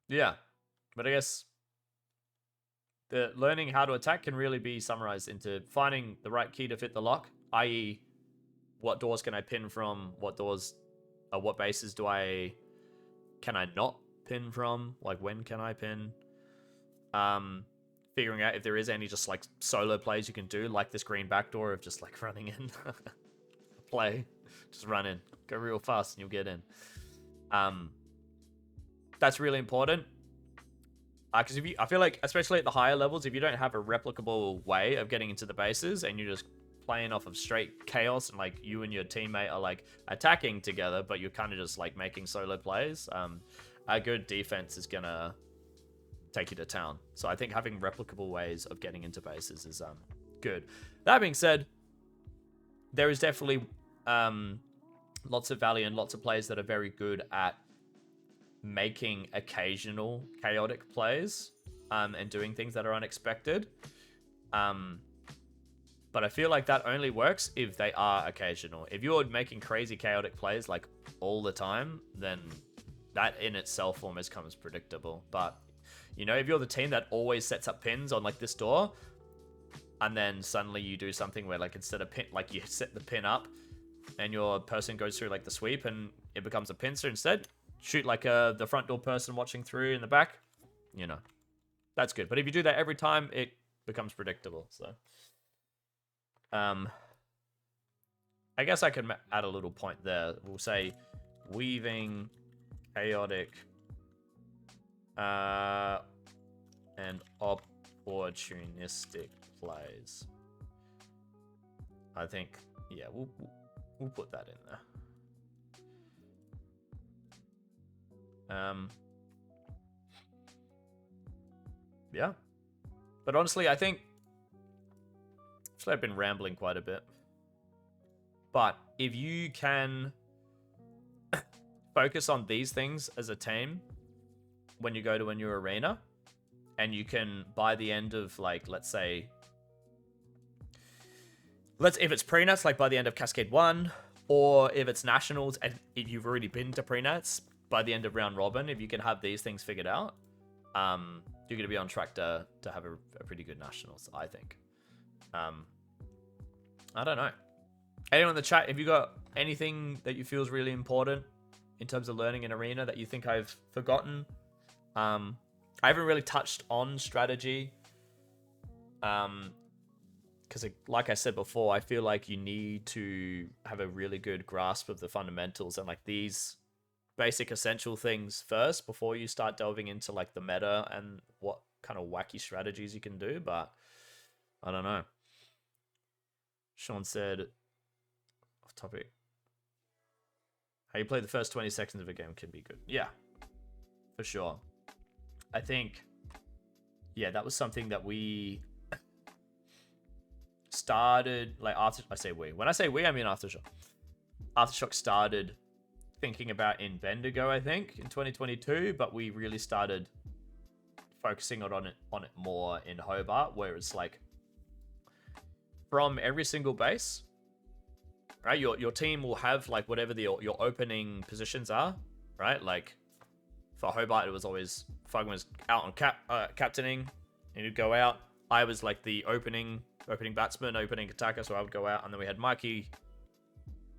Yeah, but I guess the learning how to attack can really be summarized into finding the right key to fit the lock, i.e. what doors can I pin from, what bases can I not pin from, like when can I pin, figuring out if there is any just like solo plays you can do, like this green backdoor of just like running in, play, just run in, go real fast and you'll get in. That's really important. Because I feel like, especially at the higher levels, if you don't have a replicable way of getting into the bases and you're just playing off of straight chaos and like you and your teammate are like attacking together, but you're kind of just like making solo plays, a good defense is gonna take you to town. So I think having replicable ways of getting into bases is good. That being said, there is definitely lots of value and lots of players that are very good at making occasional chaotic plays and doing things that are unexpected. But I feel like that only works if they are occasional. If you're making crazy chaotic plays like all the time, then that in itself almost comes predictable. But if you're the team that always sets up pins on like this door, and then suddenly you do something where like instead of pin, like you set the pin up and your person goes through like the sweep and it becomes a pincer instead, shoot like the front door person watching through in the back, that's good. But if you do that every time, it becomes predictable. So I guess I could add a little point there. We'll say weaving chaotic and opportunistic plays. I think, yeah, we'll put that in there. Yeah, but honestly, I think I've been rambling quite a bit. But if you can focus on these things as a team when you go to a new arena, and you can, by the end of like, let's say, if it's pre-nats, like by the end of Cascade 1, or if it's nationals, and if you've already been to pre-nats, by the end of round robin, if you can have these things figured out, you're going to be on track to have a pretty good nationals, I think. I don't know. Anyone in the chat, have you got anything that you feel is really important in terms of learning an arena that you think I've forgotten? I haven't really touched on strategy. Because like I said before, I feel like you need to have a really good grasp of the fundamentals and like these basic essential things first before you start delving into like the meta and what kind of wacky strategies you can do. But I don't know. Sean said, off topic, how you play the first 20 seconds of a game can be good. Yeah, for sure. I think, yeah, that was something that we started, like, after, I say we. When I say we, I mean Aftershock. Aftershock started thinking about in Bendigo, I think, in 2022, but we really started focusing on it more in Hobart, where it's like, from every single base, right? Your team will have like whatever your opening positions are, right? Like for Hobart, it was always Fugman was out on captaining, and he'd go out. I was like the opening batsman, opening attacker, so I would go out, and then we had Mikey,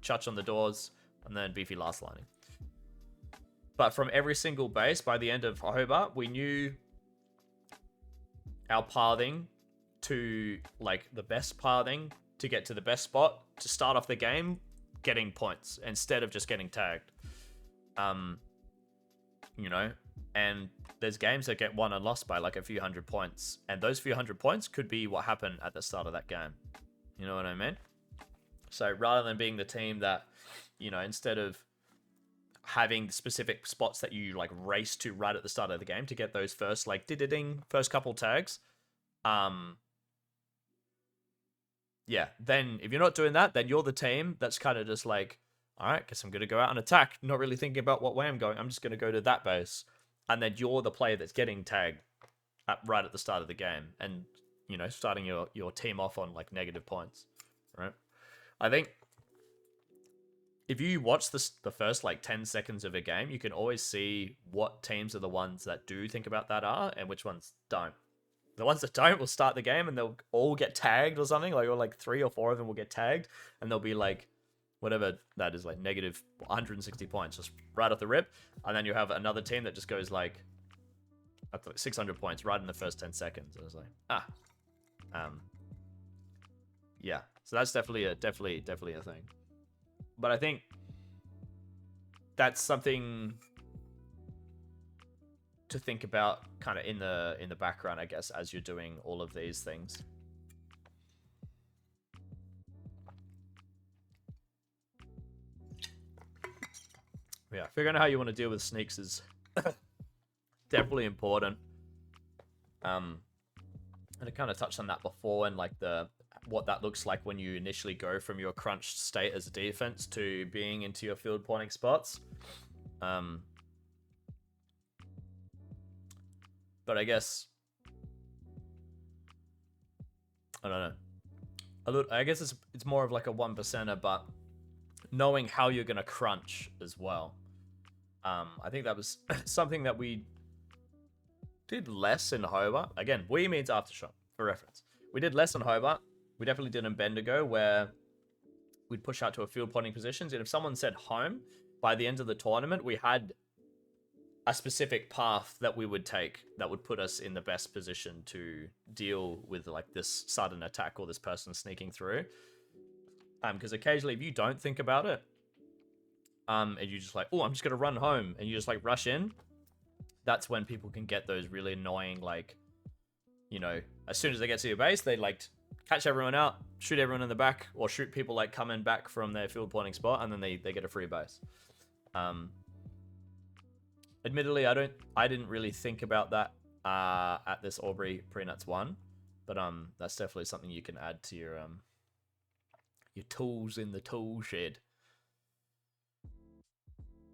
Chutch on the doors, and then Beefy last lining. But from every single base, by the end of Hobart, we knew our pathing to like the best pathing to get to the best spot to start off the game getting points instead of just getting tagged. You know, and there's games that get won and lost by like a few hundred points, and those few hundred points could be what happened at the start of that game. You know what I mean? So rather than being the team that, you know, instead of having specific spots that you like race to right at the start of the game to get those first like ding first couple tags, yeah, then if you're not doing that, then you're the team that's kind of just like, all right, guess I'm going to go out and attack, not really thinking about what way I'm going. I'm just going to go to that base. And then you're the player that's getting tagged right at the start of the game. And, you know, starting your team off on like negative points, right? I think if you watch the first like 10 seconds of a game, you can always see what teams are the ones that do think about that are and which ones don't. The ones that don't will start the game and they'll all get tagged or something, like, or like 3 or 4 of them will get tagged, and they'll be like, whatever that is, like negative 160 points just right off the rip, and then you have another team that just goes like up to like 600 points right in the first 10 seconds. I was like, yeah. So that's definitely a thing. But I think that's something to think about kind of in the background, I guess, as you're doing all of these things. Yeah, figuring out how you want to deal with sneaks is definitely important. And I kind of touched on that before, and like what that looks like when you initially go from your crunched state as a defense to being into your field pointing spots. But I guess, I don't know. I guess it's more of like a 1%er, but knowing how you're gonna crunch as well. I think that was something that we did less in Hobart. Again, we means Aftershock, for reference. We did less in Hobart. We definitely did in Bendigo, where we'd push out to a field pointing positions, and if someone said home, by the end of the tournament, we had a specific path that we would take that would put us in the best position to deal with like this sudden attack or this person sneaking through. Because occasionally if you don't think about it, and you just like, oh, I'm just gonna run home, and you just like rush in, that's when people can get those really annoying, like, you know, as soon as they get to your base, they like catch everyone out, shoot everyone in the back, or shoot people like coming back from their field pointing spot, and then they get a free base. Admittedly, I didn't really think about that at this Albury Pre-Nuts 1, but that's definitely something you can add to your tools in the tool shed.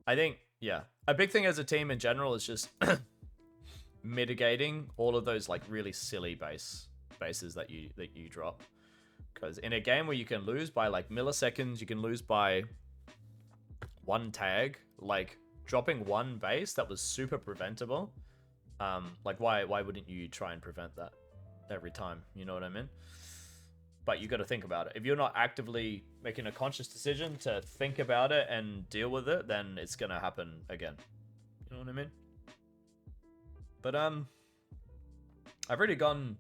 I think, yeah, a big thing as a team in general is just mitigating all of those like really silly bases that you drop. Because in a game where you can lose by like milliseconds, you can lose by one tag, like dropping one base that was super preventable. Like why wouldn't you try and prevent that every time? You know what I mean? But you got to think about it. If you're not actively making a conscious decision to think about it and deal with it, then it's gonna happen again. You know what I mean? But I've already gone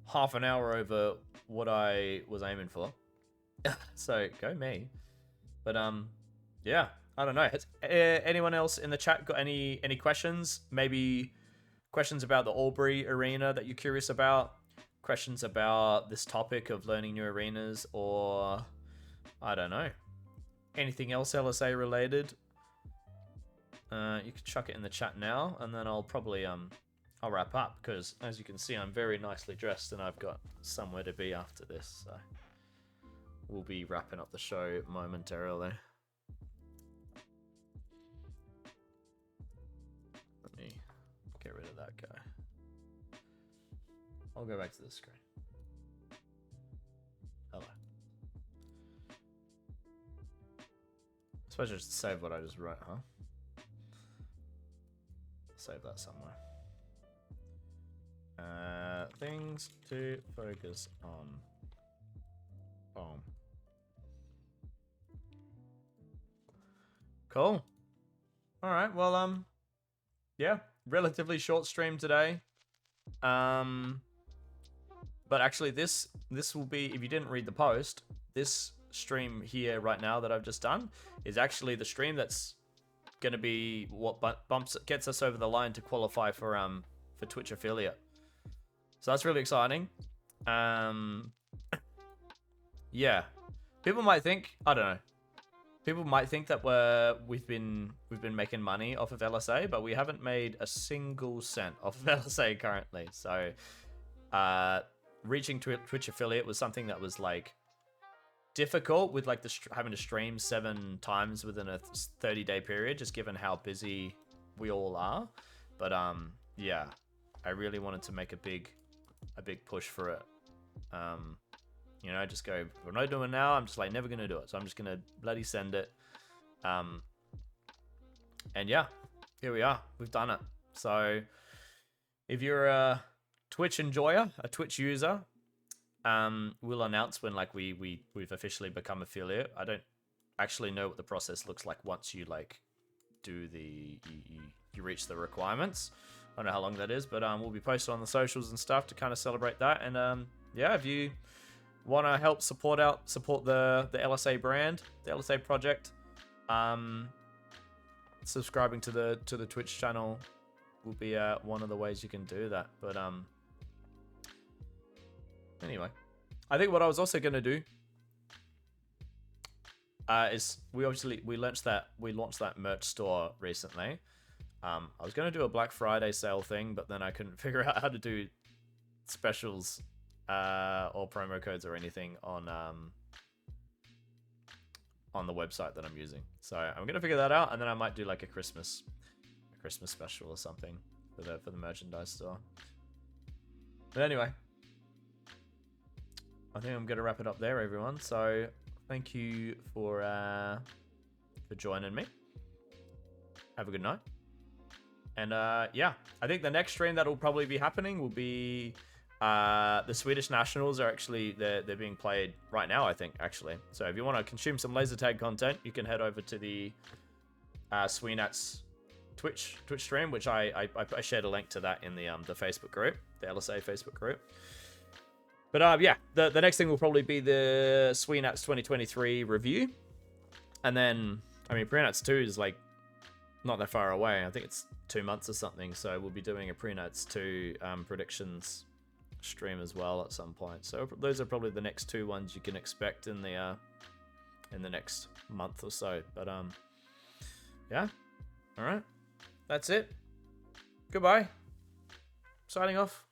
half an hour over what I was aiming for. So go me. But yeah, I don't know. Has anyone else in the chat got any questions? Maybe questions about the Albury arena that you're curious about? Questions about this topic of learning new arenas, or I don't know, anything else LSA related? You can chuck it in the chat now, and then I'll probably I'll wrap up, because as you can see, I'm very nicely dressed and I've got somewhere to be after this, so we'll be wrapping up the show momentarily. Let me get rid of that guy. I'll go back to the screen. Hello. I suppose I should save what I just wrote, huh? Save that somewhere. Things to focus on. Boom. Cool. All right. Well, yeah, relatively short stream today. But actually, this will be, if you didn't read the post, this stream here right now that I've just done is actually the stream that's going to be what gets us over the line to qualify for Twitch affiliate. So that's really exciting. Yeah, people might think, I don't know, people might think that we've been making money off of LSA, but we haven't made a single cent off of LSA currently. So reaching Twitch affiliate was something that was like difficult, with like having to stream 7 times within a 30-day period, just given how busy we all are. But yeah, I really wanted to make a big push for it. You know, just go, if we're not doing it now, I'm just like never gonna do it, so I'm just gonna bloody send it. And yeah, here we are, we've done it. So if you're a Twitch enjoyer, a Twitch user, we'll announce when like we've officially become affiliate. I don't actually know what the process looks like once you like do you reach the requirements. I don't know how long that is, but we'll be posted on the socials and stuff to kind of celebrate that. And yeah, if you want to help support the LSA brand, the LSA project, subscribing to the Twitch channel will be one of the ways you can do that. But anyway, I think what I was also going to do is we launched that merch store recently. I was going to do a Black Friday sale thing, but then I couldn't figure out how to do specials or promo codes or anything on the website that I'm using. So I'm going to figure that out, and then I might do like a Christmas special or something for the merchandise store. But anyway, I think I'm going to wrap it up there, everyone. So thank you for joining me. Have a good night. And yeah, I think the next stream that'll probably be happening will be the Swedish Nationals. They're being played right now, I think, actually. So if you want to consume some laser tag content, you can head over to the Sweenats Twitch stream, which I shared a link to that in the Facebook group, the LSA Facebook group. But yeah, the next thing will probably be the Sweenats 2023 review. And then, I mean, Pre-Nats 2 is like not that far away. I think it's 2 months or something. So we'll be doing a Pre-Nats 2 predictions stream as well at some point. So those are probably the next 2 ones you can expect in the next month or so. But yeah, all right, that's it. Goodbye. Signing off.